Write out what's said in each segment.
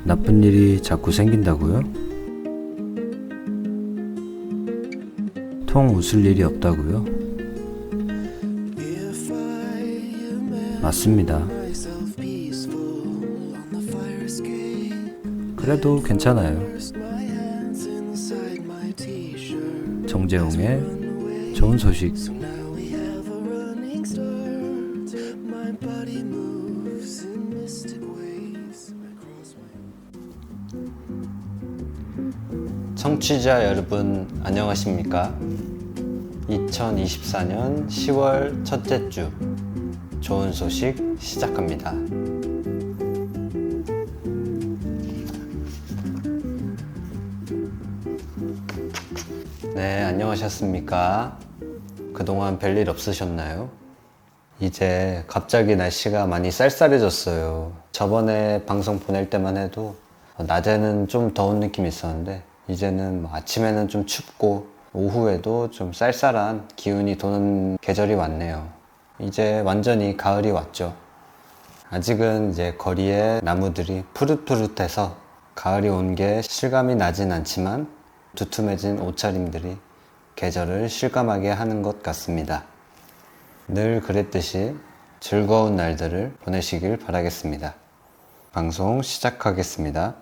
나쁜 일이 자꾸 생긴다고요? 통 웃을 일이 없다고요? 맞습니다. 그래도 괜찮아요. 정재웅의 좋은 소식. 청취자 여러분 안녕하십니까? 2024년 10월 첫째 주 좋은 소식 시작합니다. 네, 안녕하셨습니까? 그동안 별일 없으셨나요? 이제 갑자기 날씨가 많이 쌀쌀해졌어요. 저번에 방송 보낼 때만 해도 낮에는 좀 더운 느낌이 있었는데 이제는 아침에는 좀 춥고 오후에도 좀 쌀쌀한 기운이 도는 계절이 왔네요. 이제 완전히 가을이 왔죠. 아직은 이제 거리에 나무들이 푸릇푸릇해서 가을이 온 게 실감이 나진 않지만 두툼해진 옷차림들이 계절을 실감하게 하는 것 같습니다. 늘 그랬듯이 즐거운 날들을 보내시길 바라겠습니다. 방송 시작하겠습니다.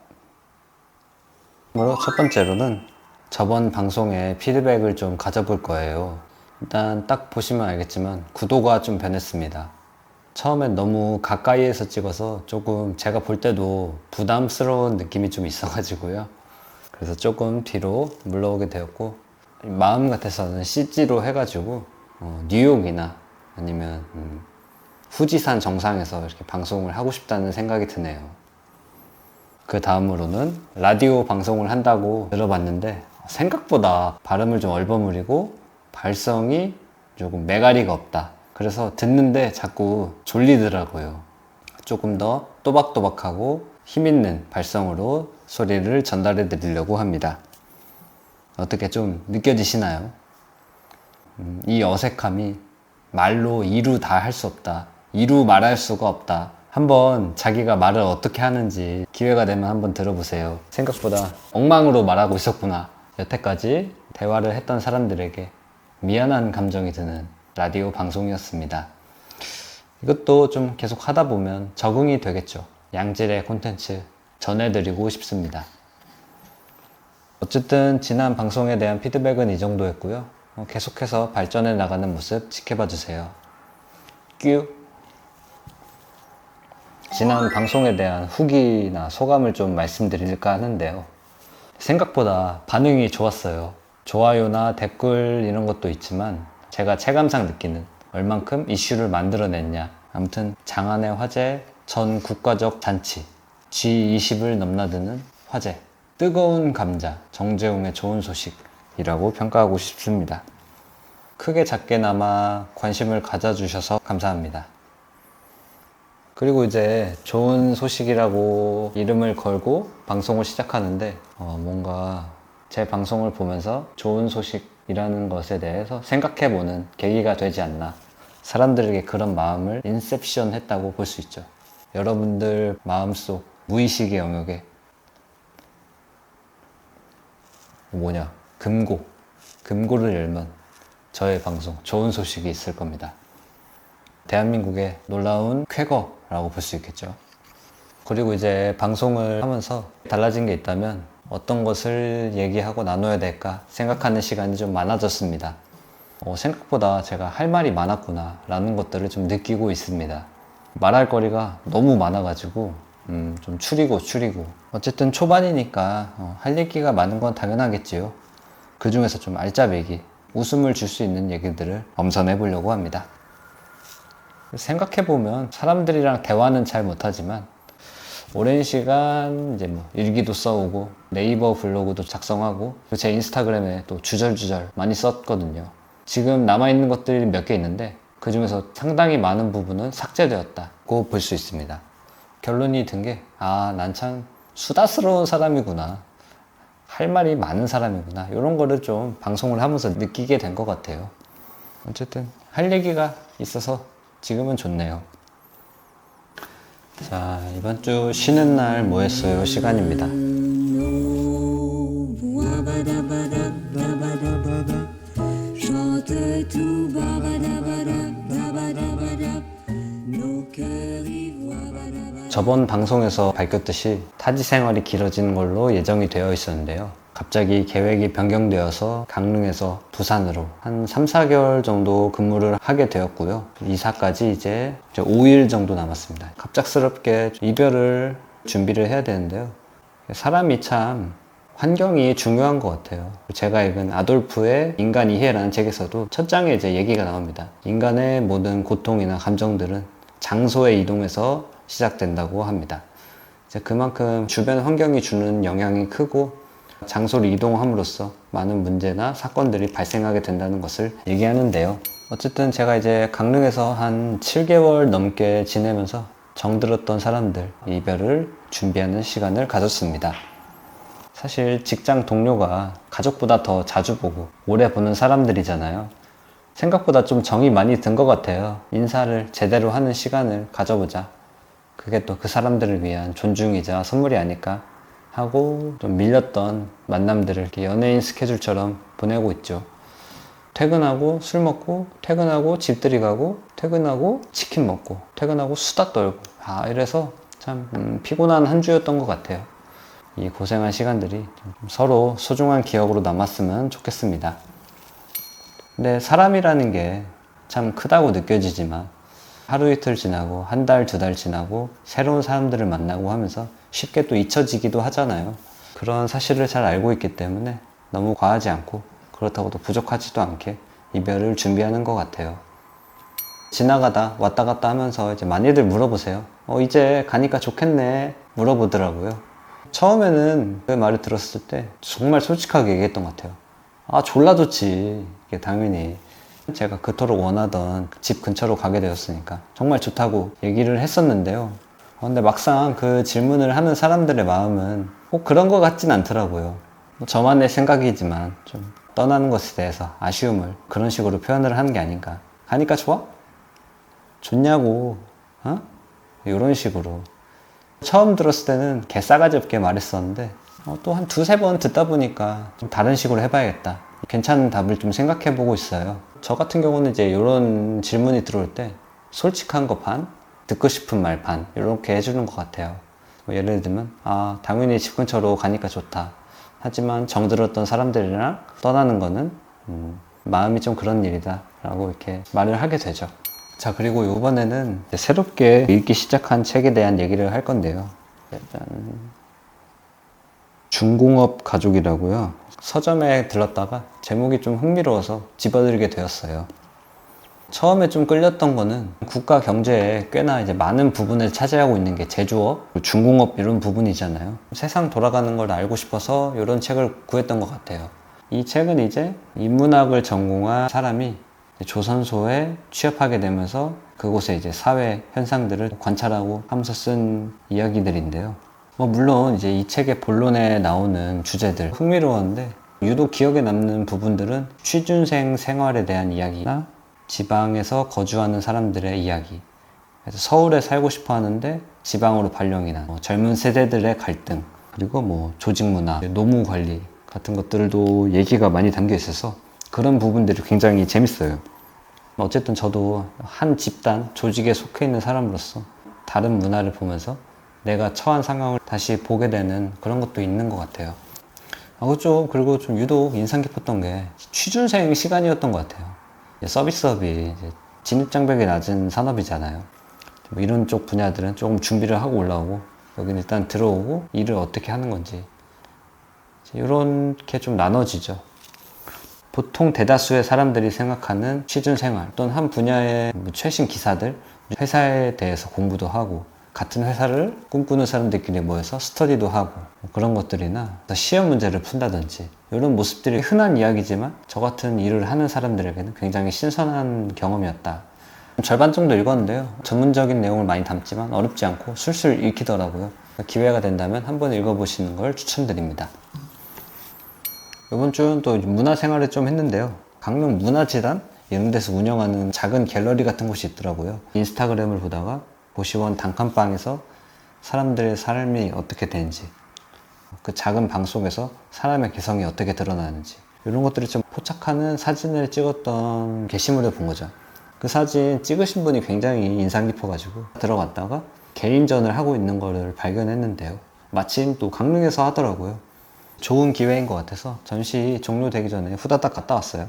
첫 번째로는 저번 방송의 피드백을 좀 가져볼 거예요. 일단 딱 보시면 알겠지만 구도가 좀 변했습니다. 처음엔 너무 가까이에서 찍어서 조금 제가 볼 때도 부담스러운 느낌이 좀 있어가지고요. 그래서 조금 뒤로 물러오게 되었고, 마음 같아서는 CG로 해가지고 뉴욕이나 아니면 후지산 정상에서 이렇게 방송을 하고 싶다는 생각이 드네요. 그 다음으로는 라디오 방송을 한다고 들어봤는데 생각보다 발음을 좀 얼버무리고 발성이 조금 매가리가 없다. 그래서 듣는데 자꾸 졸리더라고요. 조금 더 또박또박하고 힘있는 발성으로 소리를 전달해 드리려고 합니다. 어떻게 좀 느껴지시나요? 이 어색함이 말로 이루 다 할 수 없다. 이루 말할 수가 없다. 한번 자기가 말을 어떻게 하는지 기회가 되면 한번 들어보세요. 생각보다 엉망으로 말하고 있었구나. 여태까지 대화를 했던 사람들에게 미안한 감정이 드는 라디오 방송이었습니다. 이것도 좀 계속 하다 보면 적응이 되겠죠. 양질의 콘텐츠 전해드리고 싶습니다. 어쨌든 지난 방송에 대한 피드백은 이 정도였고요. 계속해서 발전해 나가는 모습 지켜봐 주세요. 뀨. 지난 방송에 대한 후기나 소감을 좀 말씀드릴까 하는데요. 생각보다 반응이 좋았어요. 좋아요나 댓글 이런 것도 있지만 제가 체감상 느끼는 얼만큼 이슈를 만들어냈냐. 아무튼 장안의 화제, 전 국가적 잔치, G20을 넘나드는 화제, 뜨거운 감자, 정재웅의 좋은 소식이라고 평가하고 싶습니다. 크게 작게나마 관심을 가져주셔서 감사합니다. 그리고 이제 좋은 소식이라고 이름을 걸고 방송을 시작하는데 뭔가 제 방송을 보면서 좋은 소식이라는 것에 대해서 생각해보는 계기가 되지 않나. 사람들에게 그런 마음을 인셉션 했다고 볼 수 있죠. 여러분들 마음속 무의식의 영역에 금고를 열면 저의 방송 좋은 소식이 있을 겁니다. 대한민국의 놀라운 쾌거라고 볼 수 있겠죠. 그리고 이제 방송을 하면서 달라진 게 있다면 어떤 것을 얘기하고 나눠야 될까 생각하는 시간이 좀 많아졌습니다. 생각보다 제가 할 말이 많았구나 라는 것들을 좀 느끼고 있습니다. 말할 거리가 너무 많아가지고 좀 추리고 어쨌든 초반이니까 할 얘기가 많은 건 당연하겠지요. 그 중에서 좀 알짜배기, 웃음을 줄 수 있는 얘기들을 엄선해 보려고 합니다. 생각해보면 사람들이랑 대화는 잘 못하지만 오랜 시간 이제 일기도 써오고 네이버 블로그도 작성하고 제 인스타그램에 또 주절주절 많이 썼거든요. 지금 남아있는 것들이 몇 개 있는데 그 중에서 상당히 많은 부분은 삭제되었다고 볼 수 있습니다. 결론이 든 게 난 참 수다스러운 사람이구나, 할 말이 많은 사람이구나, 이런 거를 좀 방송을 하면서 느끼게 된 것 같아요. 어쨌든 할 얘기가 있어서 지금은 좋네요. 자, 이번 주 쉬는 날 뭐 했어요 시간입니다. 저번 방송에서 밝혔듯이 타지 생활이 길어지는 걸로 예정이 되어 있었는데요. 갑자기 계획이 변경되어서 강릉에서 부산으로 한 3, 4개월 정도 근무를 하게 되었고요. 이사까지 이제 5일 정도 남았습니다. 갑작스럽게 이별을 준비를 해야 되는데요. 사람이 참 환경이 중요한 것 같아요. 제가 읽은 아돌프의 인간 이해라는 책에서도 첫 장에 이제 얘기가 나옵니다. 인간의 모든 고통이나 감정들은 장소의 이동에서 시작된다고 합니다. 이제 그만큼 주변 환경이 주는 영향이 크고 장소를 이동함으로써 많은 문제나 사건들이 발생하게 된다는 것을 얘기하는데요. 어쨌든 제가 이제 강릉에서 한 7개월 넘게 지내면서 정들었던 사람들 이별을 준비하는 시간을 가졌습니다. 사실 직장 동료가 가족보다 더 자주 보고 오래 보는 사람들이잖아요. 생각보다 좀 정이 많이 든 것 같아요. 인사를 제대로 하는 시간을 가져보자. 그게 또 그 사람들을 위한 존중이자 선물이 아닐까 하고 좀 밀렸던 만남들을 이렇게 연예인 스케줄처럼 보내고 있죠. 퇴근하고 술 먹고, 퇴근하고 집들이 가고, 퇴근하고 치킨 먹고, 퇴근하고 수다 떨고, 이래서 참 피곤한 한 주였던 것 같아요. 이 고생한 시간들이 좀 서로 소중한 기억으로 남았으면 좋겠습니다. 근데 사람이라는 게 참 크다고 느껴지지만 하루 이틀 지나고 한 달, 두 달 지나고 새로운 사람들을 만나고 하면서 쉽게 또 잊혀지기도 하잖아요. 그런 사실을 잘 알고 있기 때문에 너무 과하지 않고 그렇다고 또 부족하지도 않게 이별을 준비하는 것 같아요. 지나가다 왔다 갔다 하면서 이제 많이들 물어보세요. 이제 가니까 좋겠네 물어보더라고요. 처음에는 그 말을 들었을 때 정말 솔직하게 얘기했던 것 같아요. 졸라 좋지. 이게 당연히 제가 그토록 원하던 집 근처로 가게 되었으니까 정말 좋다고 얘기를 했었는데요. 근데 막상 그 질문을 하는 사람들의 마음은 꼭 그런 것 같진 않더라고요. 저만의 생각이지만 좀 떠나는 것에 대해서 아쉬움을 그런 식으로 표현을 하는 게 아닌가. 가니까 좋아? 좋냐고. 이런 식으로. 처음 들었을 때는 개싸가지 없게 말했었는데 또 한 두세 번 듣다 보니까 좀 다른 식으로 해봐야겠다. 괜찮은 답을 좀 생각해 보고 있어요. 저 같은 경우는 이제 이런 질문이 들어올 때 솔직한 거 반, 듣고 싶은 말 반, 이렇게 해주는 것 같아요. 예를 들면, 당연히 집 근처로 가니까 좋다. 하지만 정들었던 사람들이랑 떠나는 거는, 마음이 좀 그런 일이다. 라고 이렇게 말을 하게 되죠. 자, 그리고 이번에는 새롭게 읽기 시작한 책에 대한 얘기를 할 건데요. 일단, 중공업 가족이라고요. 서점에 들렀다가 제목이 좀 흥미로워서 집어들게 되었어요. 처음에 좀 끌렸던 거는 국가 경제에 꽤나 이제 많은 부분을 차지하고 있는 게 제조업, 중공업 이런 부분이잖아요. 세상 돌아가는 걸 알고 싶어서 이런 책을 구했던 것 같아요. 이 책은 이제 인문학을 전공한 사람이 조선소에 취업하게 되면서 그곳에 이제 사회 현상들을 관찰하고 하면서 쓴 이야기들인데요. 물론 이제 이 책의 본론에 나오는 주제들 흥미로웠는데 유독 기억에 남는 부분들은 취준생 생활에 대한 이야기나 지방에서 거주하는 사람들의 이야기, 그래서 서울에 살고 싶어 하는데 지방으로 발령이 난 젊은 세대들의 갈등, 그리고 조직 문화, 노무 관리 같은 것들도 얘기가 많이 담겨 있어서 그런 부분들이 굉장히 재밌어요. 어쨌든 저도 한 집단, 조직에 속해 있는 사람으로서 다른 문화를 보면서 내가 처한 상황을 다시 보게 되는 그런 것도 있는 것 같아요. 그리고 좀 유독 인상 깊었던 게 취준생 시간이었던 것 같아요. 서비스업이 진입장벽이 낮은 산업이잖아요. 이런 쪽 분야들은 조금 준비를 하고 올라오고 여기는 일단 들어오고 일을 어떻게 하는 건지 이렇게 좀 나눠지죠. 보통 대다수의 사람들이 생각하는 취준생활 또는 한 분야의 최신 기사들, 회사에 대해서 공부도 하고 같은 회사를 꿈꾸는 사람들끼리 모여서 스터디도 하고 그런 것들이나 시험 문제를 푼다든지 이런 모습들이 흔한 이야기지만 저 같은 일을 하는 사람들에게는 굉장히 신선한 경험이었다. 절반 정도 읽었는데요. 전문적인 내용을 많이 담지만 어렵지 않고 술술 읽히더라고요. 기회가 된다면 한번 읽어보시는 걸 추천드립니다. 이번 주는 또 문화생활을 좀 했는데요. 강릉 문화재단 이런 데서 운영하는 작은 갤러리 같은 곳이 있더라고요. 인스타그램을 보다가 고시원 단칸방에서 사람들의 삶이 어떻게 되는지, 그 작은 방 속에서 사람의 개성이 어떻게 드러나는지, 이런 것들을 좀 포착하는 사진을 찍었던 게시물을 본 거죠. 그 사진 찍으신 분이 굉장히 인상 깊어가지고 들어갔다가 개인전을 하고 있는 거를 발견했는데요. 마침 또 강릉에서 하더라고요. 좋은 기회인 것 같아서 전시 종료되기 전에 후다닥 갔다 왔어요.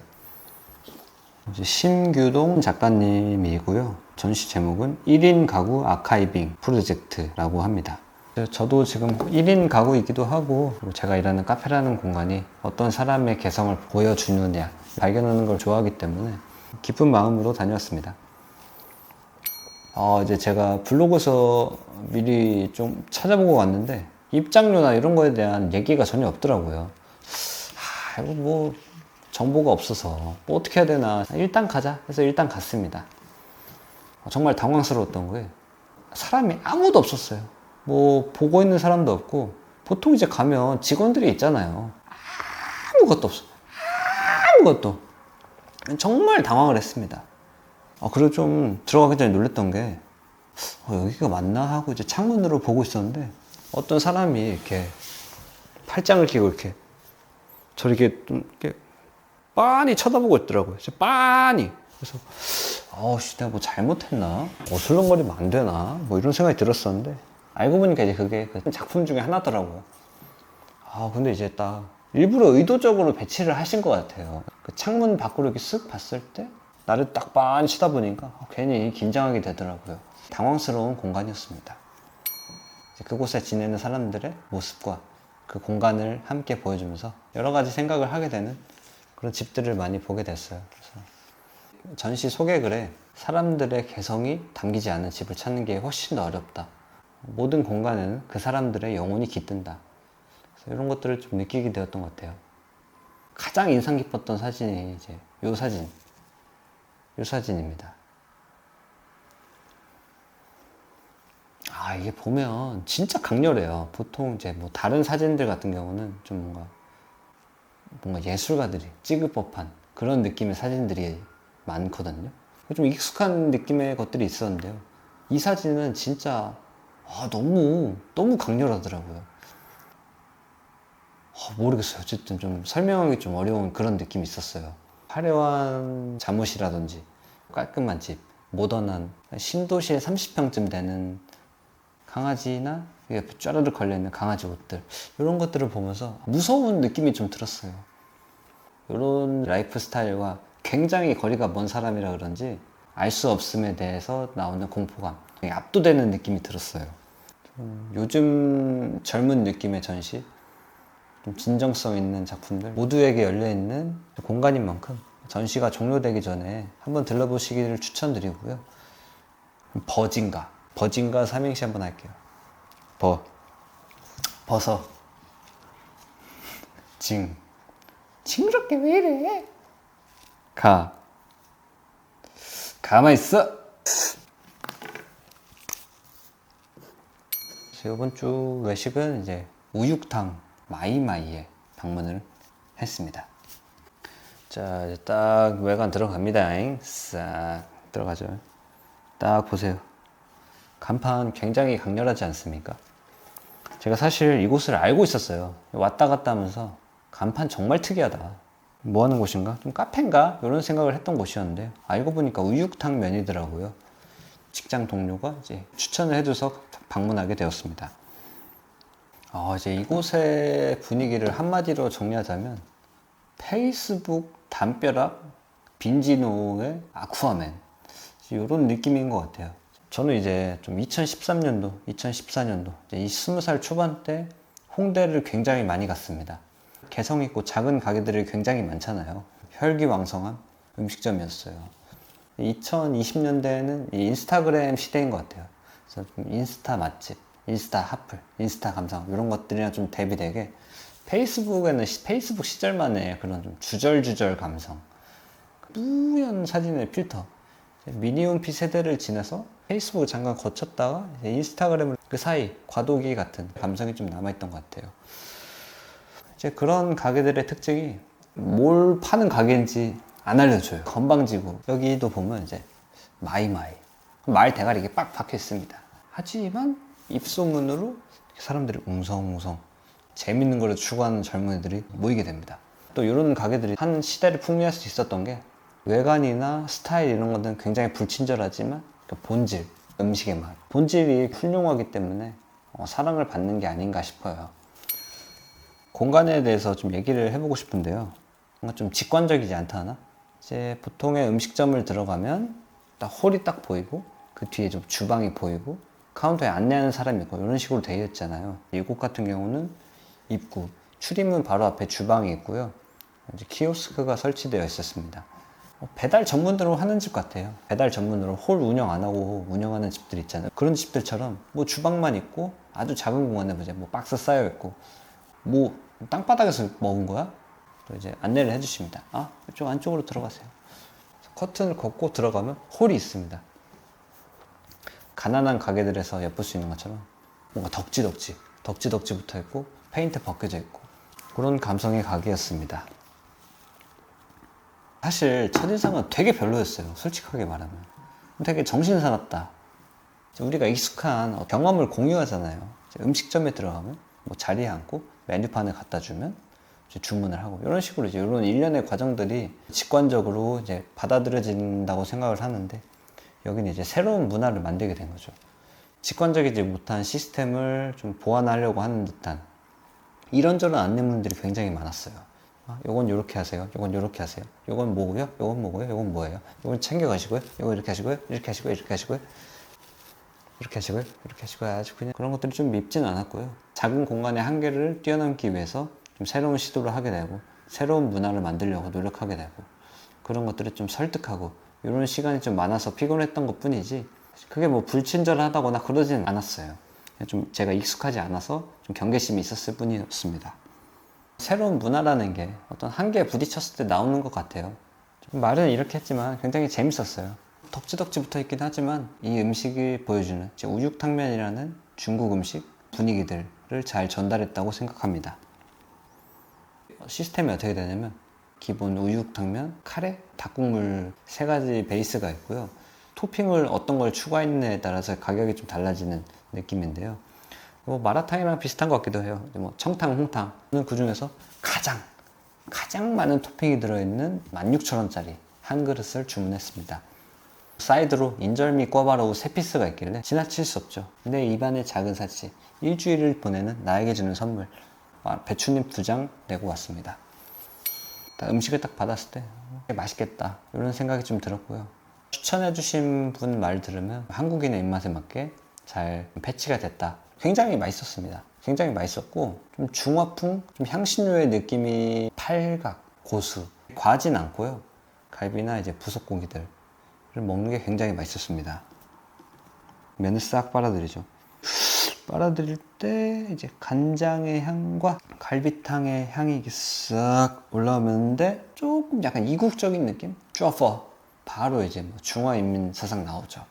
이제 심규동 작가님이고요. 전시 제목은 1인 가구 아카이빙 프로젝트라고 합니다. 저도 지금 1인 가구이기도 하고, 그리고 제가 일하는 카페라는 공간이 어떤 사람의 개성을 보여주느냐 발견하는 걸 좋아하기 때문에 기쁜 마음으로 다녀왔습니다. 이제 제가 블로그에서 미리 좀 찾아보고 왔는데 입장료나 이런 거에 대한 얘기가 전혀 없더라고요. 이거 뭐 정보가 없어서 뭐 어떻게 해야 되나, 일단 가자 해서 일단 갔습니다. 정말 당황스러웠던 게 사람이 아무도 없었어요. 뭐 보고 있는 사람도 없고, 보통 이제 가면 직원들이 있잖아요. 아무것도 없어. 아무것도. 정말 당황을 했습니다. 그리고 좀 들어가기 전에 놀랬던 게 여기가 맞나 하고 이제 창문으로 보고 있었는데 어떤 사람이 이렇게 팔짱을 끼고 이렇게 저를 이렇게 빤히 쳐다보고 있더라고요. 빤히. 그래서 내가 뭐 잘못했나? 어슬렁거리면 안 되나? 뭐 이런 생각이 들었었는데 알고 보니까 이제 그게 그 작품 중에 하나더라고요. 근데 이제 딱 일부러 의도적으로 배치를 하신 것 같아요. 그 창문 밖으로 이렇게 쓱 봤을 때 나를 딱 빤히 쳐다보니까 괜히 긴장하게 되더라고요. 당황스러운 공간이었습니다. 그곳에 지내는 사람들의 모습과 그 공간을 함께 보여주면서 여러 가지 생각을 하게 되는 그런 집들을 많이 보게 됐어요. 그래서 전시 소개글에 사람들의 개성이 담기지 않은 집을 찾는 게 훨씬 더 어렵다. 모든 공간에는 그 사람들의 영혼이 깃든다. 그래서 이런 것들을 좀 느끼게 되었던 것 같아요. 가장 인상 깊었던 사진이 이제 이 사진입니다. 이게 보면 진짜 강렬해요. 보통 이제 뭐 다른 사진들 같은 경우는 좀 뭔가 예술가들이 찍을 법한 그런 느낌의 사진들이 많거든요. 좀 익숙한 느낌의 것들이 있었는데요. 이 사진은 진짜 너무 강렬하더라고요. 모르겠어요. 어쨌든 좀 설명하기 좀 어려운 그런 느낌이 있었어요. 화려한 잠옷이라든지 깔끔한 집, 모던한 신도시의 30평쯤 되는 강아지나 쫘르르 걸려있는 강아지 옷들, 이런 것들을 보면서 무서운 느낌이 좀 들었어요. 이런 라이프 스타일과 굉장히 거리가 먼 사람이라 그런지 알 수 없음에 대해서 나오는 공포감, 압도되는 느낌이 들었어요. 요즘 젊은 느낌의 전시, 좀 진정성 있는 작품들, 모두에게 열려있는 공간인 만큼 전시가 종료되기 전에 한번 들러보시기를 추천드리고요. 버진가 삼행시 한번 할게요. 버섯. 징그럽게 왜 이래? 가만 있어. 이번 주 외식은 이제 우육탕 마이마이에 방문을 했습니다. 자, 이제 딱 외관 들어갑니다. 싹 들어가죠. 딱 보세요. 간판 굉장히 강렬하지 않습니까? 제가 사실 이곳을 알고 있었어요. 왔다 갔다 하면서 간판 정말 특이하다. 뭐 하는 곳인가? 좀 카페인가? 이런 생각을 했던 곳이었는데 알고 보니까 우육탕 면이더라고요. 직장 동료가 이제 추천을 해줘서 방문하게 되었습니다. 이제 이곳의 분위기를 한마디로 정리하자면 페이스북 담벼락 빈지노의 아쿠아맨, 이런 느낌인 것 같아요. 저는 이제 좀 2013년도, 2014년도 이제 20살 초반 때 홍대를 굉장히 많이 갔습니다. 개성 있고 작은 가게들이 굉장히 많잖아요. 혈기왕성한 음식점이었어요. 2020년대에는 인스타그램 시대인 것 같아요. 그래서 좀 인스타 맛집, 인스타 핫플, 인스타 감성, 이런 것들이랑 좀 대비되게 페이스북에는 페이스북 시절만의 그런 좀 주절주절 감성, 뿌연 사진의 필터, 미니홈피 세대를 지나서 페이스북을 잠깐 거쳤다가 이제 인스타그램을 그 사이 과도기 같은 감성이 좀 남아있던 것 같아요. 이제 그런 가게들의 특징이 뭘 파는 가게인지 안 알려줘요. 건방지고, 여기도 보면 이제 마이마이 말 대가리 이게 빡 박혀 있습니다. 하지만 입소문으로 사람들이 웅성웅성 재밌는 거를 추구하는 젊은이들이 모이게 됩니다. 또 이런 가게들이 한 시대를 풍미할 수 있었던 게 외관이나 스타일 이런 것들은 굉장히 불친절하지만 그 본질, 음식의 맛, 본질이 훌륭하기 때문에 사랑을 받는 게 아닌가 싶어요. 공간에 대해서 좀 얘기를 해보고 싶은데요. 뭔가 좀 직관적이지 않다 하나? 이제 보통의 음식점을 들어가면 딱 홀이 딱 보이고 그 뒤에 좀 주방이 보이고 카운터에 안내하는 사람이 있고 이런 식으로 되어 있잖아요. 이곳 같은 경우는 입구, 출입문 바로 앞에 주방이 있고요. 이제 키오스크가 설치되어 있었습니다. 배달 전문으로 하는 집 같아요. 배달 전문으로 홀 운영 안 하고 운영하는 집들 있잖아요. 그런 집들처럼 뭐 주방만 있고 아주 작은 공간에 뭐 박스 쌓여 있고 뭐 땅바닥에서 먹은 거야? 또 이제 안내를 해주십니다. 아, 이쪽 안쪽으로 들어가세요. 커튼을 걷고 들어가면 홀이 있습니다. 가난한 가게들에서 엿볼 수 있는 것처럼 뭔가 덕지덕지 붙어 있고 페인트 벗겨져 있고 그런 감성의 가게였습니다. 사실 첫인상은 되게 별로였어요. 솔직하게 말하면 되게 정신사납다. 우리가 익숙한 경험을 공유하잖아요. 음식점에 들어가면 뭐 자리에 앉고 메뉴판을 갖다 주면 이제 주문을 하고 이런 식으로 이제 이런 일련의 과정들이 직관적으로 이제 받아들여진다고 생각을 하는데 여기는 이제 새로운 문화를 만들게 된 거죠. 직관적이지 못한 시스템을 좀 보완하려고 하는 듯한 이런저런 안내문들이 굉장히 많았어요. 요건 요렇게 하세요. 요건 요렇게 하세요. 요건 뭐고요? 요건 뭐고요? 요건 뭐예요? 요건 챙겨가시고요. 요건 이렇게 하시고요. 이렇게 하시고요. 이렇게 하시고요. 이렇게 하시고요. 이렇게 하시고요. 아주 그냥 그런 것들이 좀 밉지는 않았고요. 작은 공간의 한계를 뛰어넘기 위해서 좀 새로운 시도를 하게 되고 새로운 문화를 만들려고 노력하게 되고 그런 것들을 좀 설득하고 이런 시간이 좀 많아서 피곤했던 것 뿐이지 그게 뭐 불친절하다거나 그러진 않았어요. 좀 제가 익숙하지 않아서 좀 경계심이 있었을 뿐이었습니다. 새로운 문화라는 게 어떤 한계에 부딪혔을 때 나오는 것 같아요. 말은 이렇게 했지만 굉장히 재밌었어요. 덕지덕지 붙어 있긴 하지만 이 음식이 보여주는 우육탕면이라는 중국 음식 분위기들을 잘 전달했다고 생각합니다. 시스템이 어떻게 되냐면 기본 우육탕면, 카레, 닭국물 3가지 베이스가 있고요. 토핑을 어떤 걸 추가했느냐에 따라서 가격이 좀 달라지는 느낌인데요. 뭐 마라탕이랑 비슷한 것 같기도 해요. 뭐 청탕, 홍탕은 그 중에서 가장 많은 토핑이 들어있는 16,000원짜리 한 그릇을 주문했습니다. 사이드로 인절미, 꿔바로우 3피스가 있길래 지나칠 수 없죠. 내 입안의 작은 사치, 일주일을 보내는 나에게 주는 선물, 배추잎 2장 내고 왔습니다. 음식을 딱 받았을 때 맛있겠다 이런 생각이 좀 들었고요. 추천해주신 분 말 들으면 한국인의 입맛에 맞게 잘 패치가 됐다. 굉장히 맛있었습니다. 굉장히 맛있었고 좀 중화풍, 좀 향신료의 느낌이 팔각, 고수 과하진 않고요. 갈비나 이제 부속고기들을 먹는 게 굉장히 맛있었습니다. 면을 싹 빨아들이죠. 빨아들일 때 이제 간장의 향과 갈비탕의 향이 싹 올라오는데 조금 약간 이국적인 느낌? 쪼퍼 바로 이제 뭐 중화인민사상 나오죠.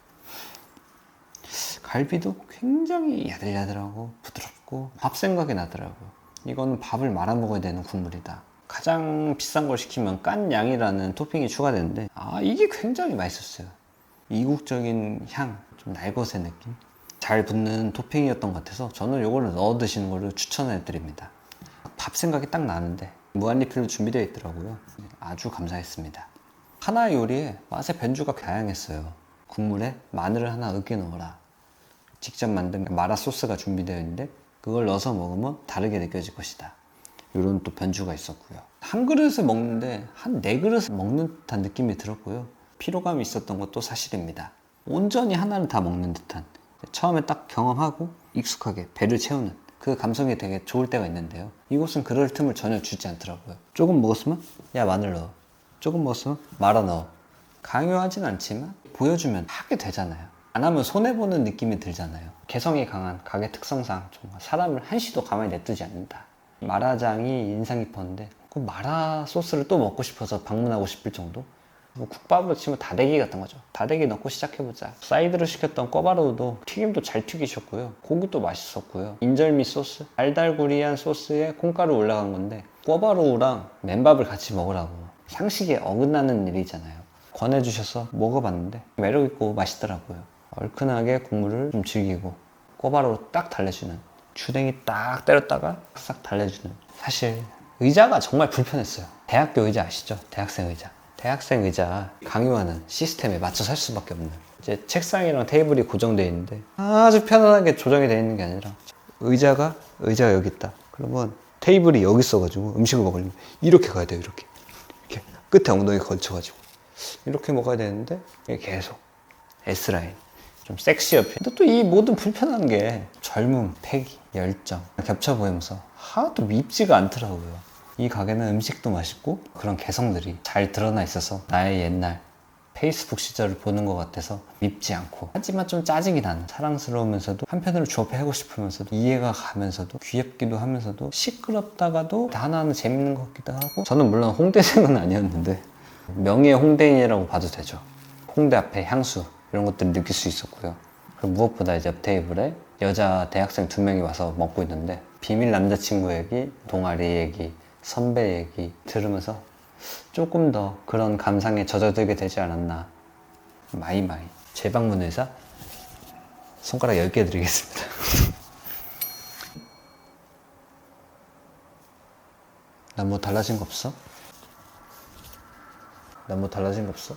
갈비도 굉장히 야들야들하고 부드럽고 밥 생각이 나더라고요. 이거는 밥을 말아 먹어야 되는 국물이다. 가장 비싼 걸 시키면 깐양이라는 토핑이 추가되는데 이게 굉장히 맛있었어요. 이국적인 향, 좀 날것의 느낌 잘 붙는 토핑이었던 것 같아서 저는 이거를 넣어 드시는 거를 추천해 드립니다. 밥 생각이 딱 나는데 무한리필로 준비되어 있더라고요. 아주 감사했습니다. 하나의 요리에 맛의 변주가 다양했어요. 국물에 마늘을 하나 으깨 넣어라. 직접 만든 마라 소스가 준비되어 있는데 그걸 넣어서 먹으면 다르게 느껴질 것이다. 이런 또 변주가 있었고요. 한 그릇을 먹는데 한 4그릇을 먹는 듯한 느낌이 들었고요. 피로감이 있었던 것도 사실입니다. 온전히 하나를 다 먹는 듯한 처음에 딱 경험하고 익숙하게 배를 채우는 그 감성이 되게 좋을 때가 있는데요. 이곳은 그럴 틈을 전혀 주지 않더라고요. 조금 먹었으면 야 마늘 넣어. 조금 먹었으면 말아 넣어. 강요하진 않지만 보여주면 하게 되잖아요. 안 하면 손해보는 느낌이 들잖아요. 개성이 강한 가게 특성상 정말 사람을 한시도 가만히 냅두지 않는다. 마라장이 인상 깊었는데 그 마라 소스를 또 먹고 싶어서 방문하고 싶을 정도? 뭐 국밥으로 치면 다대기 같은 거죠. 다대기 넣고 시작해보자. 사이드로 시켰던 꿔바로우도 튀김도 잘 튀기셨고요. 고기도 맛있었고요. 인절미 소스, 달달구리한 소스에 콩가루 올라간 건데 꿔바로우랑 맨밥을 같이 먹으라고 상식에 어긋나는 일이잖아요. 권해주셔서 먹어봤는데 매력있고 맛있더라고요. 얼큰하게 국물을 좀 즐기고 꼬바로로 딱 달래주는, 주댕이 딱 때렸다가 싹 달래주는. 사실 의자가 정말 불편했어요. 대학교 의자 아시죠? 대학생 의자. 대학생 의자 강요하는 시스템에 맞춰 살 수밖에 없는, 이제 책상이랑 테이블이 고정되어 있는데 아주 편안하게 조정이 되어 있는 게 아니라 의자가 여기 있다 그러면 테이블이 여기 있어가지고 음식을 먹으려면 이렇게 가야 돼요. 이렇게 끝에 엉덩이 걸쳐가지고 이렇게 먹어야 되는데 이게 계속 S라인, 좀 섹시 어필. 근데 또 이 모든 불편한 게 젊음, 패기, 열정 겹쳐 보이면서 하나도 밉지가 않더라고요. 이 가게는 음식도 맛있고 그런 개성들이 잘 드러나 있어서 나의 옛날 페이스북 시절을 보는 것 같아서 밉지 않고, 하지만 좀 짜증이 나는, 사랑스러우면서도 한편으로 조업하고 싶으면서도 이해가 가면서도 귀엽기도 하면서도 시끄럽다가도 하나하나 재밌는 것 같기도 하고. 저는 물론 홍대생은 아니었는데 명예 홍대인이라고 봐도 되죠. 홍대 앞에 향수 이런 것들을 느낄 수 있었고요. 그리고 무엇보다 이제 옆 테이블에 여자 대학생 2명이 와서 먹고 있는데 비밀 남자친구 얘기, 동아리 얘기, 선배 얘기 들으면서 조금 더 그런 감상에 젖어들게 되지 않았나. 마이마이 재방문 의사 손가락 10개 드리겠습니다. 나 뭐 달라진 거 없어? 나 뭐 달라진 거 없어?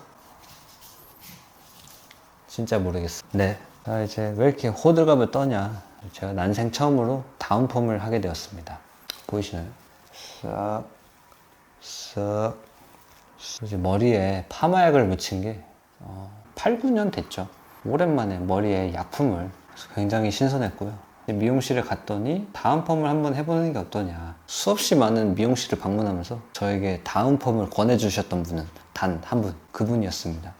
진짜 모르겠어. 네. 자, 이제 왜 이렇게 호들갑을 떠냐. 제가 난생 처음으로 다운펌을 하게 되었습니다. 보이시나요? 싹, 싹. 이제 머리에 파마약을 묻힌 게 8, 9년 됐죠. 오랜만에 머리에 약품을. 그래서 굉장히 신선했고요. 미용실에 갔더니 다운펌을 한번 해보는 게 어떠냐. 수없이 많은 미용실을 방문하면서 저에게 다운펌을 권해주셨던 분은 단 한 분, 그분이었습니다.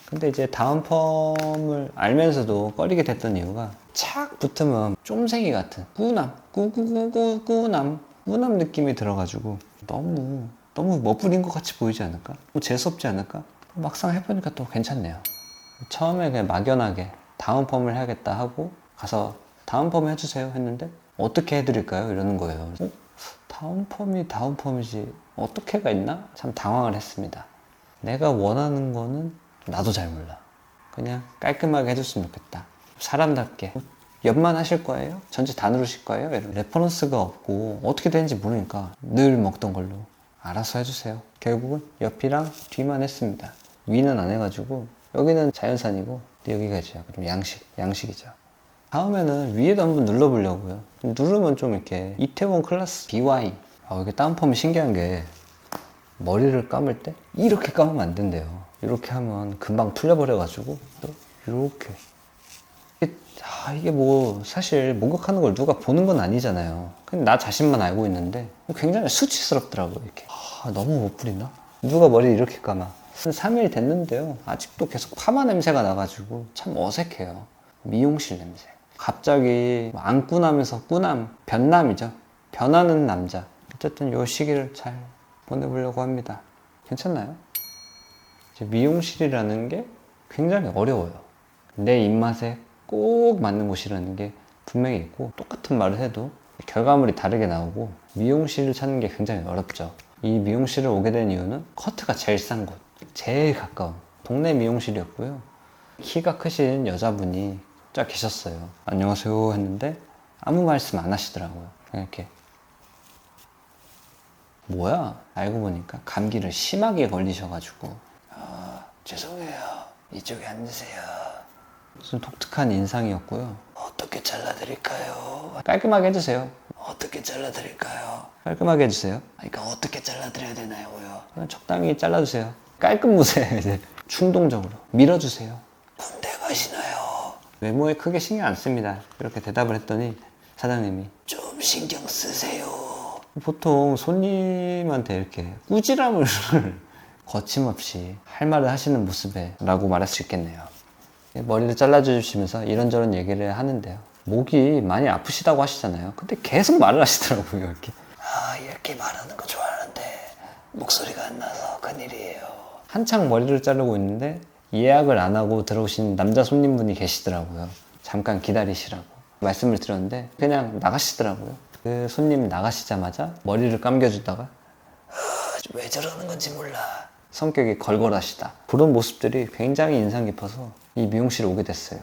근데 이제 다운펌을 알면서도 꺼리게 됐던 이유가 착 붙으면 쫌생이 같은 꾸남, 꾸남 느낌이 들어가지고 너무 멋부린 것 같이 보이지 않을까? 뭐 재수없지 않을까? 막상 해보니까 또 괜찮네요. 처음에 그냥 막연하게 다운펌을 해야겠다 하고 가서 다운펌 해주세요 했는데 어떻게 해드릴까요? 이러는 거예요. 다운펌이 다운펌이지 어떻게가 있나? 참 당황을 했습니다. 내가 원하는 거는 나도 잘 몰라. 그냥 깔끔하게 해줬으면 좋겠다. 사람답게. 옆만 하실 거예요? 전체 다 누르실 거예요? 이런 레퍼런스가 없고 어떻게 되는지 모르니까 늘 먹던 걸로 알아서 해주세요. 결국은 옆이랑 뒤만 했습니다. 위는 안 해가지고 여기는 자연산이고 여기가 이제 좀 양식이죠. 다음에는 위에도 한번 눌러보려고요. 누르면 좀 이렇게 이태원 클래스 BY. 이게 다운펌이 신기한 게 머리를 감을 때 이렇게 감으면 안 된대요. 이렇게 하면 금방 풀려버려가지고 이렇게. 이게 뭐 사실 목욕하는 걸 누가 보는 건 아니잖아요. 그냥 나 자신만 알고 있는데 굉장히 수치스럽더라고요. 이렇게 너무 못 부리나? 누가 머리를 이렇게 감아. 3일 됐는데요. 아직도 계속 파마 냄새가 나가지고 참 어색해요. 미용실 냄새. 갑자기 안꾸나면서 꾸남, 변남이죠. 변하는 남자. 어쨌든 이 시기를 잘 보내보려고 합니다. 괜찮나요? 이제 미용실이라는 게 굉장히 어려워요. 내 입맛에 꼭 맞는 곳이라는 게 분명히 있고 똑같은 말을 해도 결과물이 다르게 나오고 미용실을 찾는 게 굉장히 어렵죠. 이 미용실을 오게 된 이유는 커트가 제일 싼 곳, 제일 가까운 동네 미용실이었고요. 키가 크신 여자분이 쫙 계셨어요. 안녕하세요 했는데 아무 말씀 안 하시더라고요. 그냥 이렇게 뭐야? 알고 보니까 감기를 심하게 걸리셔가지고 죄송해요. 이쪽에 앉으세요. 무슨 독특한 인상이었고요. 어떻게 잘라드릴까요? 깔끔하게 해주세요. 어떻게 잘라드릴까요? 깔끔하게 해주세요. 그러니까 어떻게 잘라드려야 되나요? 그냥 적당히 잘라주세요. 깔끔 무새 이제 충동적으로 밀어주세요. 군대 가시나요? 외모에 크게 신경 안 씁니다. 이렇게 대답을 했더니 사장님이 좀 신경 쓰세요. 보통 손님한테 이렇게 꾸지람을 거침없이 할 말을 하시는 모습에 라고 말할 수 있겠네요. 머리를 잘라주시면서 이런저런 얘기를 하는데요. 목이 많이 아프시다고 하시잖아요. 근데 계속 말을 하시더라고요. 이렇게 말하는 거 좋아하는데 목소리가 안 나서 큰일이에요. 한창 머리를 자르고 있는데 예약을 안 하고 들어오신 남자 손님분이 계시더라고요. 잠깐 기다리시라고 말씀을 드렸는데 그냥 나가시더라고요. 그 손님 나가시자마자 머리를 감겨주다가 왜 저러는 건지 몰라. 성격이 걸걸하시다. 그런 모습들이 굉장히 인상 깊어서 이 미용실에 오게 됐어요.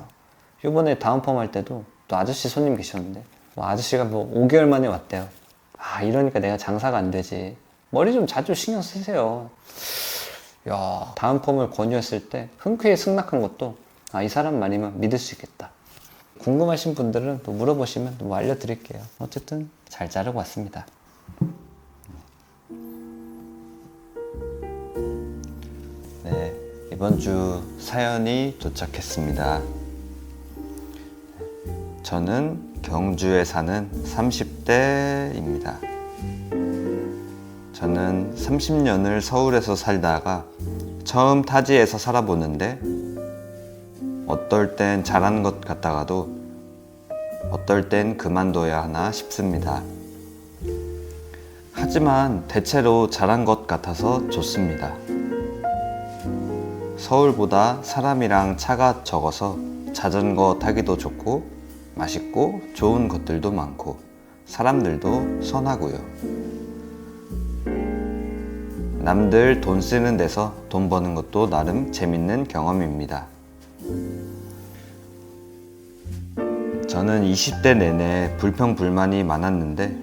이번에 다운펌 할 때도 또 아저씨 손님 계셨는데 뭐 아저씨가 뭐 5개월 만에 왔대요. 아, 이러니까 내가 장사가 안 되지. 머리 좀 자주 신경 쓰세요. 야, 다음 펌을 권유했을 때 흔쾌히 승낙한 것도 아, 이 사람 말이면 믿을 수 있겠다. 궁금하신 분들은 또 물어보시면 뭐 알려드릴게요. 어쨌든 잘 자르고 왔습니다. 네, 이번 주 사연이 도착했습니다. 저는 경주에 사는 30대입니다. 저는 30년을 서울에서 살다가 처음 타지에서 살아보는데 어떨 땐 잘한 것 같다가도 어떨 땐 그만둬야 하나 싶습니다. 하지만 대체로 잘한 것 같아서 좋습니다. 서울보다 사람이랑 차가 적어서 자전거 타기도 좋고 맛있고 좋은 것들도 많고 사람들도 선하고요. 남들 돈 쓰는 데서 돈 버는 것도 나름 재밌는 경험입니다. 저는 20대 내내 불평불만이 많았는데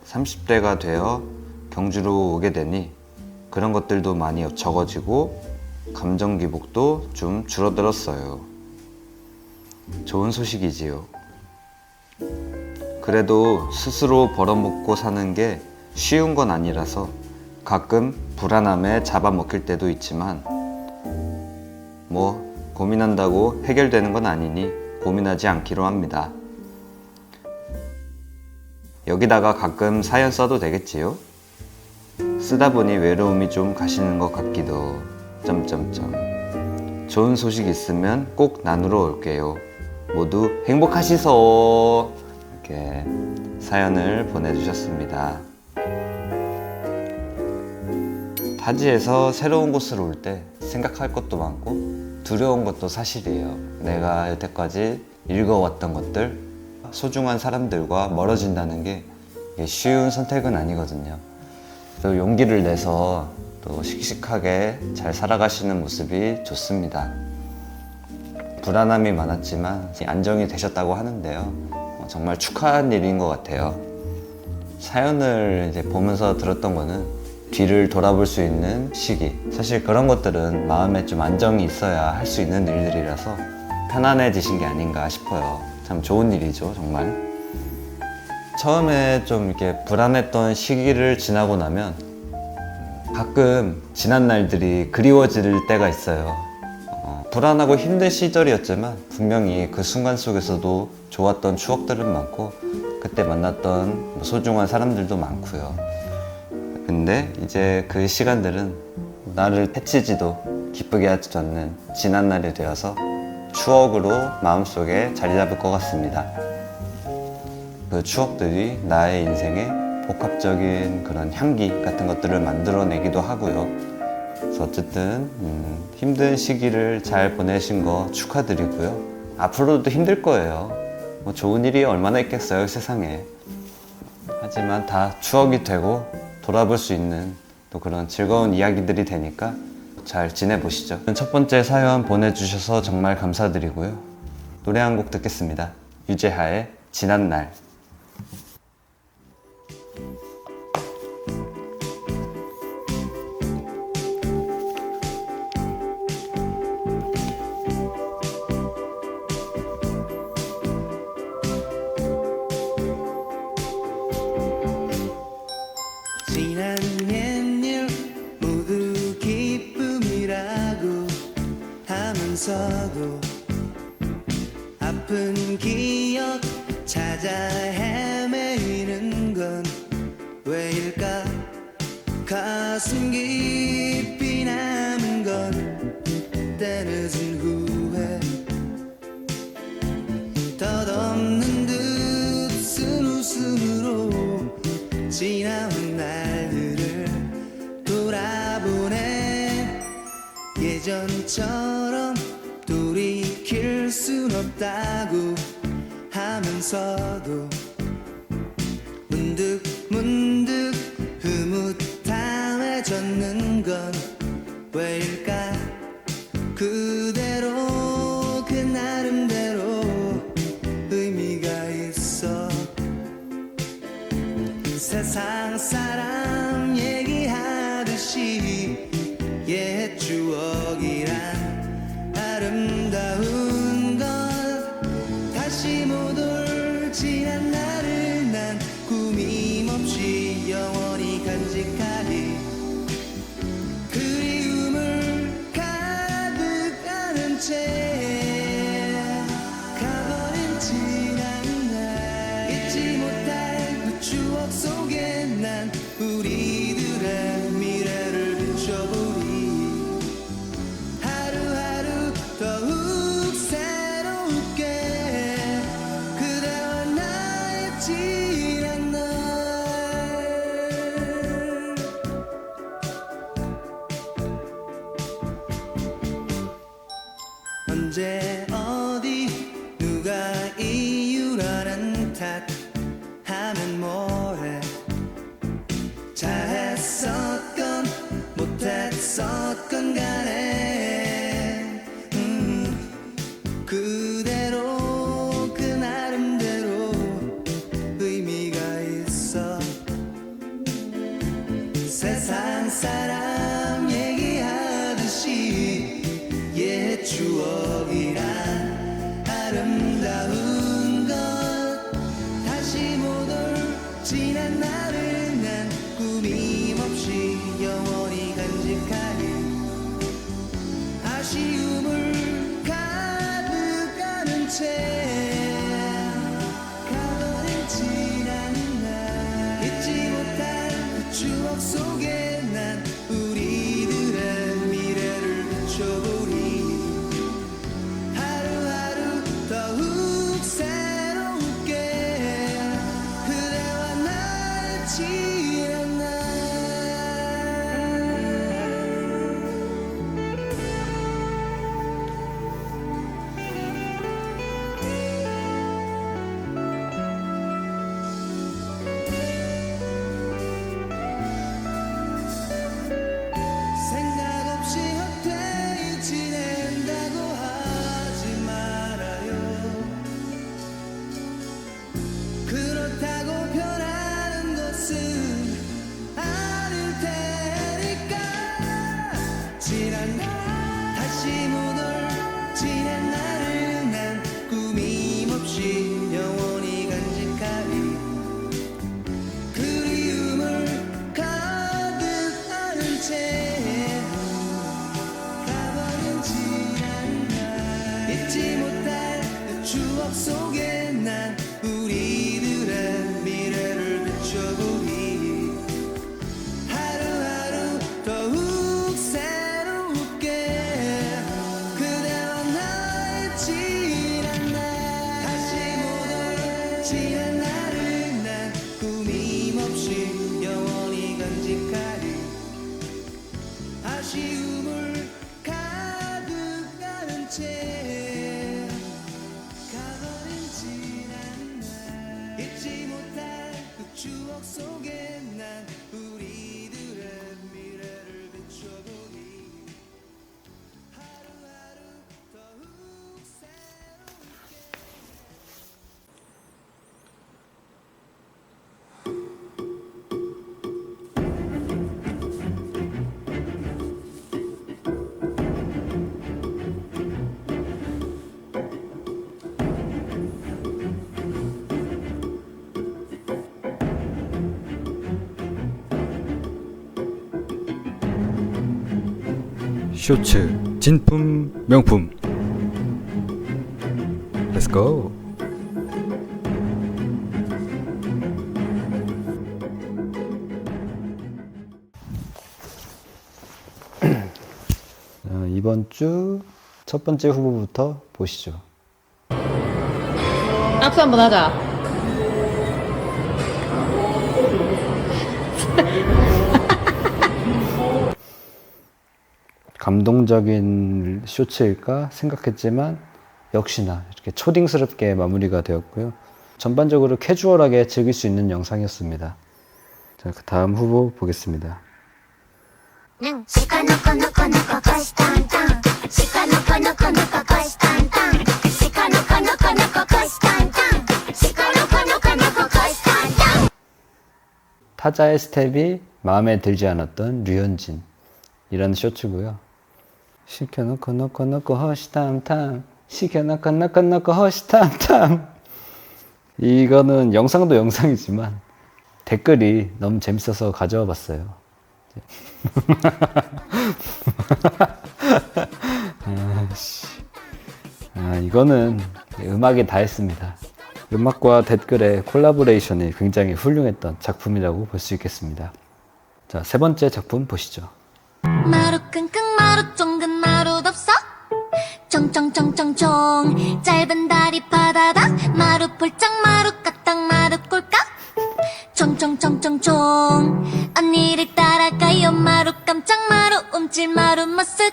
30대가 되어 경주로 오게 되니 그런 것들도 많이 적어지고 감정 기복도 좀 줄어들었어요. 좋은 소식이지요. 그래도 스스로 벌어먹고 사는 게 쉬운 건 아니라서 가끔 불안함에 잡아먹힐 때도 있지만 뭐 고민한다고 해결되는 건 아니니 고민하지 않기로 합니다. 여기다가 가끔 사연 써도 되겠지요? 쓰다 보니 외로움이 좀 가시는 것 같기도... 좋은 소식 있으면 꼭 나누러 올게요. 모두 행복하시소. 이렇게 사연을 보내주셨습니다. 타지에서 새로운 곳으로 올 때 생각할 것도 많고 두려운 것도 사실이에요. 내가 여태까지 읽어왔던 것들, 소중한 사람들과 멀어진다는 게 쉬운 선택은 아니거든요. 또 용기를 내서 또 씩씩하게 잘 살아가시는 모습이 좋습니다. 불안함이 많았지만 안정이 되셨다고 하는데요. 정말 축하한 일인 것 같아요. 사연을 이제 보면서 들었던 거는 뒤를 돌아볼 수 있는 시기. 사실 그런 것들은 마음에 좀 안정이 있어야 할 수 있는 일들이라서 편안해지신 게 아닌가 싶어요. 참 좋은 일이죠, 정말. 처음에 좀 이렇게 불안했던 시기를 지나고 나면 가끔 지난 날들이 그리워질 때가 있어요. 불안하고 힘든 시절이었지만 분명히 그 순간 속에서도 좋았던 추억들은 많고 그때 만났던 소중한 사람들도 많고요. 근데 이제 그 시간들은 나를 해치지도 기쁘게 하지도 않는 지난 날이 되어서 추억으로 마음속에 자리 잡을 것 같습니다. 그 추억들이 나의 인생에 복합적인 그런 향기 같은 것들을 만들어내기도 하고요. 그래서 어쨌든 힘든 시기를 잘 보내신 거 축하드리고요. 앞으로도 힘들 거예요. 뭐 좋은 일이 얼마나 있겠어요, 세상에. 하지만 다 추억이 되고 돌아볼 수 있는 또 그런 즐거운 이야기들이 되니까 잘 지내보시죠. 첫 번째 사연 보내주셔서 정말 감사드리고요. 노래 한 곡 듣겠습니다. 유재하의 지난 날. 지난 옛일 모두 기쁨이라고 하면서도 아픈 기억 찾아 헤매이는 건 왜일까? 가슴 깊이 남은 건 때늦은 후회 덧없는 듯 쓴 웃음으로 지나온 날들을 돌아보네. 예전처럼 돌이킬 순 없다고 하면서도 문득 흐뭇함해졌는 건 왜일까? 그대로 그 나름대로 세상 사람 얘기하듯이 옛 추억이란 아름다운 것 다시 못 올 지난 날을 난 꾸밈없이 영원히 간직하리 그리움을 가득 안은 채 가버린 지난 날 잊지 못할 그 추억 속에 난 우리들의 미래를 비춰보리 하루하루 더욱 새롭게 그대와 나의 지난 날 언제 어디 누가 이유라는 탓하면 뭐해 잘했었건 못했었건 간에 그대로 그 나름대로 의미가 있어 세상 사람 얘기하듯이 옛 추억이란 아름다운 것 다시 못 올 지난 날을 난 꾸밈없이 영원히 간직하리 아쉬움을 가득 안은 채 가버린 지난 날 잊지 못할 그 추억 속에 난 우리들의 미래를 비춰보리 하루하루 더욱 새롭게 그대와 나의 지난 날 생각 없이 헛되이 지낸다고 하지 말아요 그렇다고 변하는 것은 아닐 테니까 지난 날 다시 못 올 지난 날을 난 꾸밈없이 영원히 간직하리 그리움을 가득 안은 채 가버린 지난 날 잊지 못할 그 추억 속에 난 우리들의 미래를 비춰보리 하루하루 더욱 새롭게 그대와 나의 지난 날 다시 못 올 지난 날을 난 꾸밈없이 영원히 간직하리 아쉬움을 가득 안은 채 가버린 지난 날 잊지 못할 그 추억 속에 난 우리들의 미래를 비춰보리 하루하루 더욱 새롭게 쇼츠 진품 명품. Let's go. 이번 주 첫 번째 후보부터 보시죠. 악수 한번 하자. 감동적인 쇼츠일까 생각했지만 역시나 이렇게 초딩스럽게 마무리가 되었고요. 전반적으로 캐주얼하게 즐길 수 있는 영상이었습니다. 자, 그 다음 후보 보겠습니다. シカのこのこのここしタンタンシカのこのこのここしタンタンシカのこのこのここしタンタンシカのこのこのここしタンタン 타자의 스텝이 마음에 들지 않았던 류현진 이런 쇼츠고요. 시켜놓고 놓고 놓고 허시탐탐 시켜놓고 놓고 놓고 허시탐탐. 이거는 영상도 영상이지만 댓글이 너무 재밌어서 가져와 봤어요. 이거는 음악이 다 했습니다. 음악과 댓글의 콜라보레이션이 굉장히 훌륭했던 작품이라고 볼 수 있겠습니다. 자, 세 번째 작품 보시죠. 마루 끙끙 마루 쫑근 마루 덥석 총총총총총 짧은 다리 파다닥 마루 폴짝 마루 까딱 마루 꼴깍 총총총총총 언니를 따라가요 마루 깜짝 마루 움찔 마루 머쓱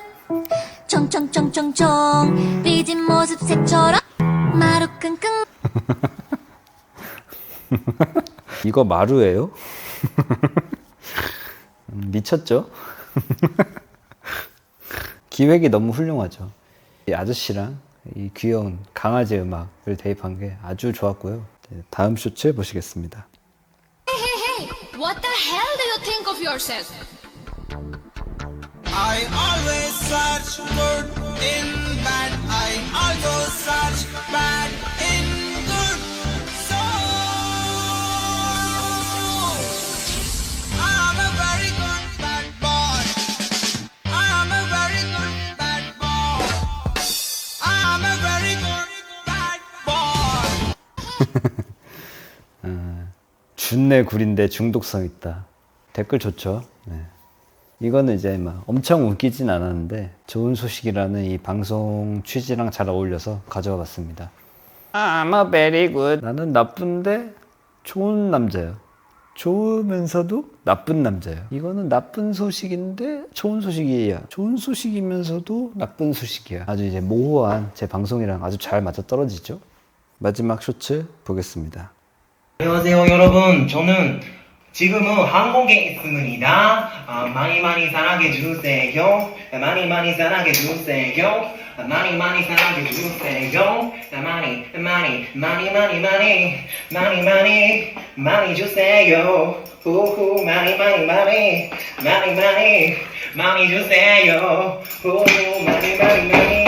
총총총총총 삐진 모습 새처럼 마루 끙끙 이거 마루예요? 미쳤죠? 기획이 너무 훌륭하죠. 이 아저씨랑 이 귀여운 강아지 음악을 대입한 게 아주 좋았고요. 다음 쇼츠 보시겠습니다. What the hell do you think of yourself? I always search good in bad. I also search bad in good. So I'm a very good bad boy. I'm a very good bad boy. I'm a very good bad boy. 준내 구린데 중독성 있다. 댓글 좋죠. 네. 이거는 이제 막 엄청 웃기진 않았는데 좋은 소식이라는 이 방송 취지랑 잘 어울려서 가져와 봤습니다. I'm a very good. 나는 나쁜데 좋은 남자예요. 좋으면서도 나쁜 남자예요. 이거는 나쁜 소식인데 좋은 소식이에요. 좋은 소식이면서도 나쁜 소식이에요. 아주 이제 모호한 제 방송이랑 아주 잘 맞아 떨어지죠. 마지막 쇼츠 보겠습니다. 안녕하세요 여러분, 저는 지금은 한국에 있습니다. 많이 많이 사랑해 주세요. 많이 많이 사랑해 주세요. 많이 많이 사랑해 주세요. 많이 많이 많이 많이 많이 많이 많이 많이 주세요. 후후 많이 많이 많이 많이 많이 많이 주세요. 후후 많이 많이 많이.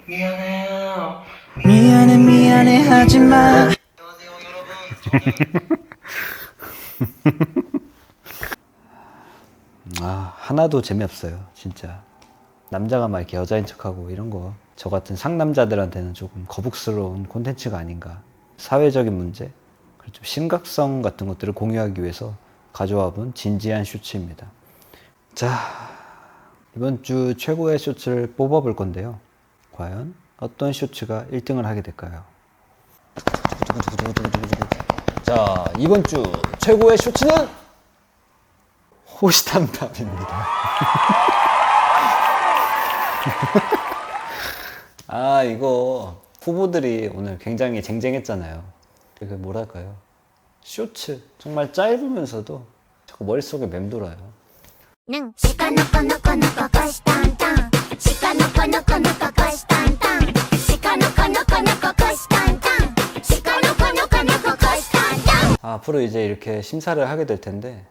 미안해요. 미안해 하지마. 안녕하세요 여러분, 저는 하나도 재미없어요. 진짜 남자가 막 이렇게 여자인 척하고 이런 거 저 같은 상남자들한테는 조금 거북스러운 콘텐츠가 아닌가. 사회적인 문제 그리고 좀 심각성 같은 것들을 공유하기 위해서 가져와 본 진지한 쇼츠입니다. 자, 이번 주 최고의 쇼츠를 뽑아볼 건데요. 과연 어떤 쇼츠가 1등을 하게 될까요? 자, 이번 주 최고의 쇼츠는 호시탐탐입니다. 이거 후보들이 오늘 굉장히 쟁쟁했잖아요. 그 뭐랄까요? 쇼츠 정말 짧으면서도 자꾸 머릿속에 맴돌아요. 능 시카 노코 노코 노코 코시탄탄 시카 노코 노코 노코 코시탄탄 시카 노코 노코 노코 코시탄탄 시카 노코 노코 노코 코시탄탄 앞으로 이제 이렇게 심사를 하게 될 텐데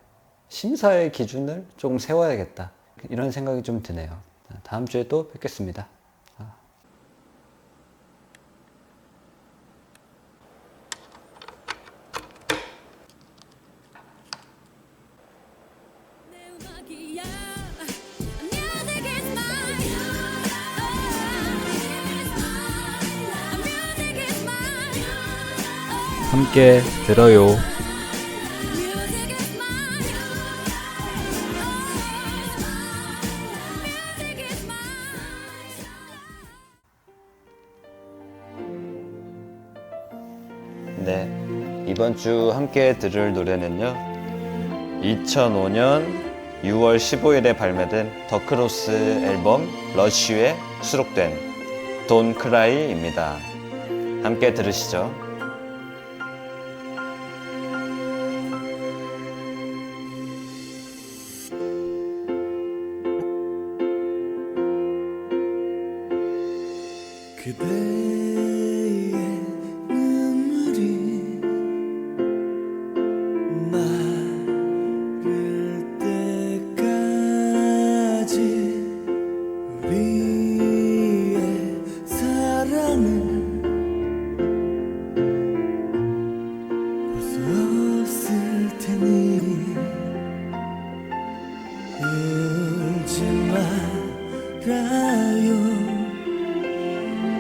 심사의 기준을 조금 세워야겠다. 이런 생각이 좀 드네요. 다음 주에 또 뵙겠습니다. 함께 들어요. 네, 이번 주 함께 들을 노래는요 2005년 6월 15일에 발매된 더크로스 앨범 러쉬에 수록된 Don't Cry입니다. 함께 들으시죠. 그대의 눈물이 나 세상을 볼 수 없을 테니 울지 말아요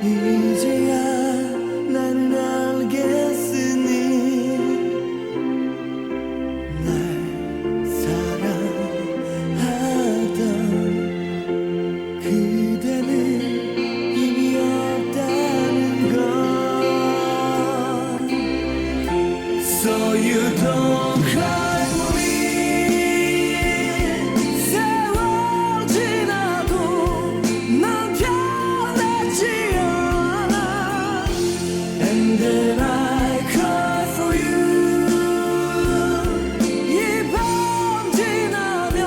이제야 나는 알겠으니 날 사랑하던 그대는 이미 없다는 걸 So you don't cry for me 세월 지나도 난 변하지 않아 And then I cry for you 이 밤 지나면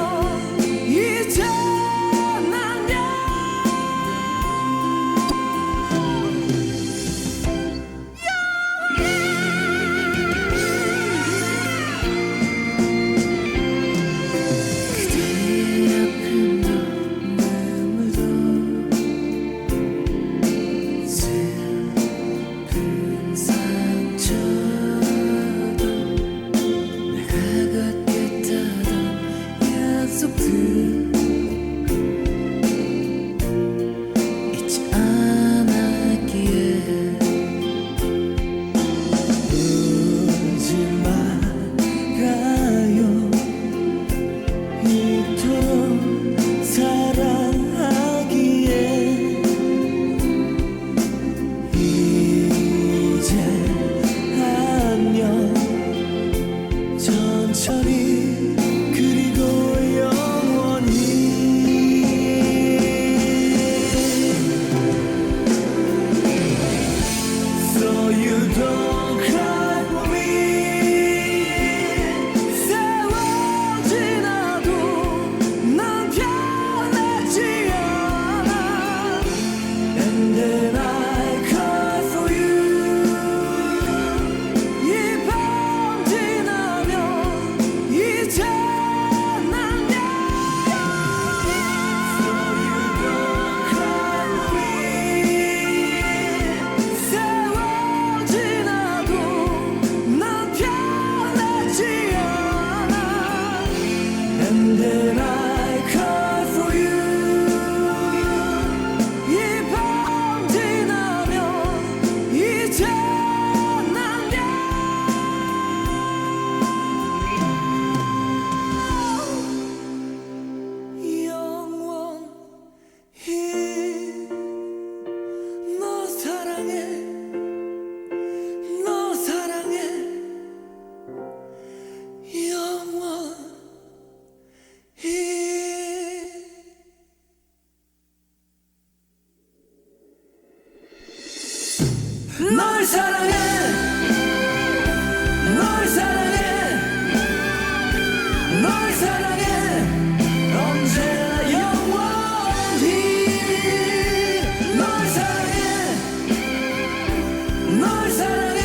이제 난야 그대의 아픔도 눈물도 슬픈 상처도 내가 갖겠다던 약속들 잊지 않았기에 울지 말아요 이토록 사랑하기에 이제 안녕 천천히 그리고 영원히 So you don't cry for me 세월 지나도 난 변하지 않아 And then I cry for you 이 밤 지나면 이제 난야 So you don't cry for me 세월 지나도 난 변하지 않아 And then I cry for you 이 밤 지나면 이제 난야 영원히 너 사랑해 너 사랑해 영원히 널 사랑해 널 사랑해 널 사랑해 언제나 영원히 널 사랑해 널 사랑해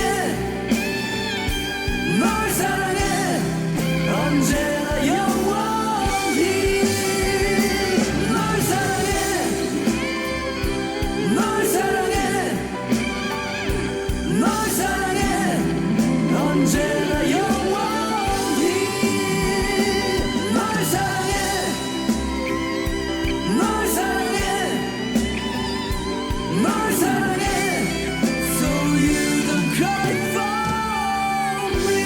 널 사랑해 언제나 영원히 널 사랑해 널 사랑해 널 사랑해 언제나 영원히 널 사랑해 널 사랑해 널 사랑해 So you don't cry for me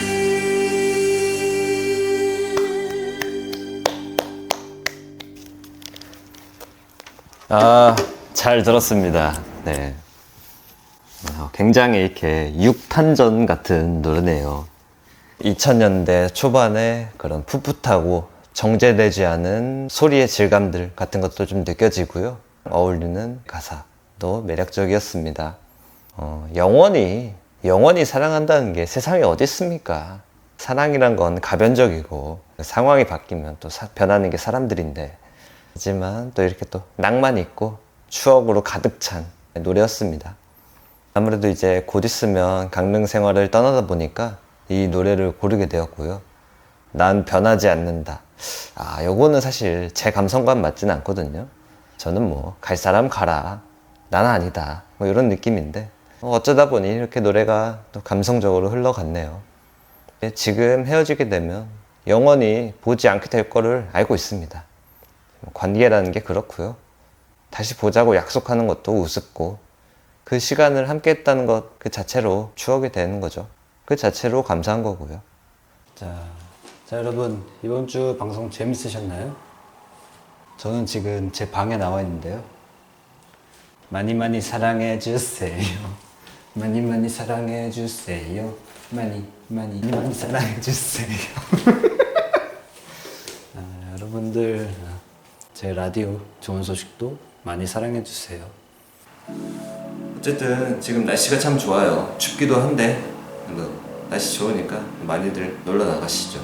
아, 잘 들었습니다. 네. 굉장히 이렇게 육탄전 같은 노래네요. 2000년대 초반에 그런 풋풋하고 정제되지 않은 소리의 질감들 같은 것도 좀 느껴지고요. 어울리는 가사도 매력적이었습니다. 영원히 사랑한다는 게 세상에 어디 있습니까? 사랑이란 건 가변적이고 상황이 바뀌면 또 변하는 게 사람들인데, 하지만 또 이렇게 또 낭만 있고 추억으로 가득 찬 노래였습니다. 아무래도 이제 곧 있으면 강릉 생활을 떠나다 보니까 이 노래를 고르게 되었고요. 난 변하지 않는다. 요거는 사실 제 감성과는 맞지는 않거든요. 저는 뭐 갈 사람 가라, 난 아니다, 뭐 이런 느낌인데 어쩌다 보니 이렇게 노래가 또 감성적으로 흘러갔네요. 지금 헤어지게 되면 영원히 보지 않게 될 거를 알고 있습니다. 관계라는 게 그렇고요. 다시 보자고 약속하는 것도 우습고 그 시간을 함께 했다는 것 그 자체로 추억이 되는 거죠. 그 자체로 감사한 거고요. 자 여러분 이번 주 방송 재밌으셨나요? 저는 지금 제 방에 나와 있는데요. 많이 많이 사랑해 주세요. 많이 많이 사랑해 주세요. 많이 사랑해 주세요. 여러분들 제 라디오 좋은 소식도 많이 사랑해 주세요. 어쨌든 지금 날씨가 참 좋아요. 춥기도 한데 뭐 날씨 좋으니까 많이들 놀러 나가시죠.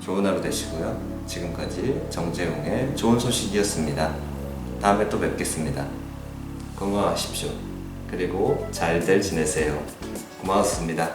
좋은 하루 되시고요. 지금까지 정재용의 좋은 소식이었습니다. 다음에 또 뵙겠습니다. 건강하십시오. 그리고 잘들 지내세요. 고마웠습니다.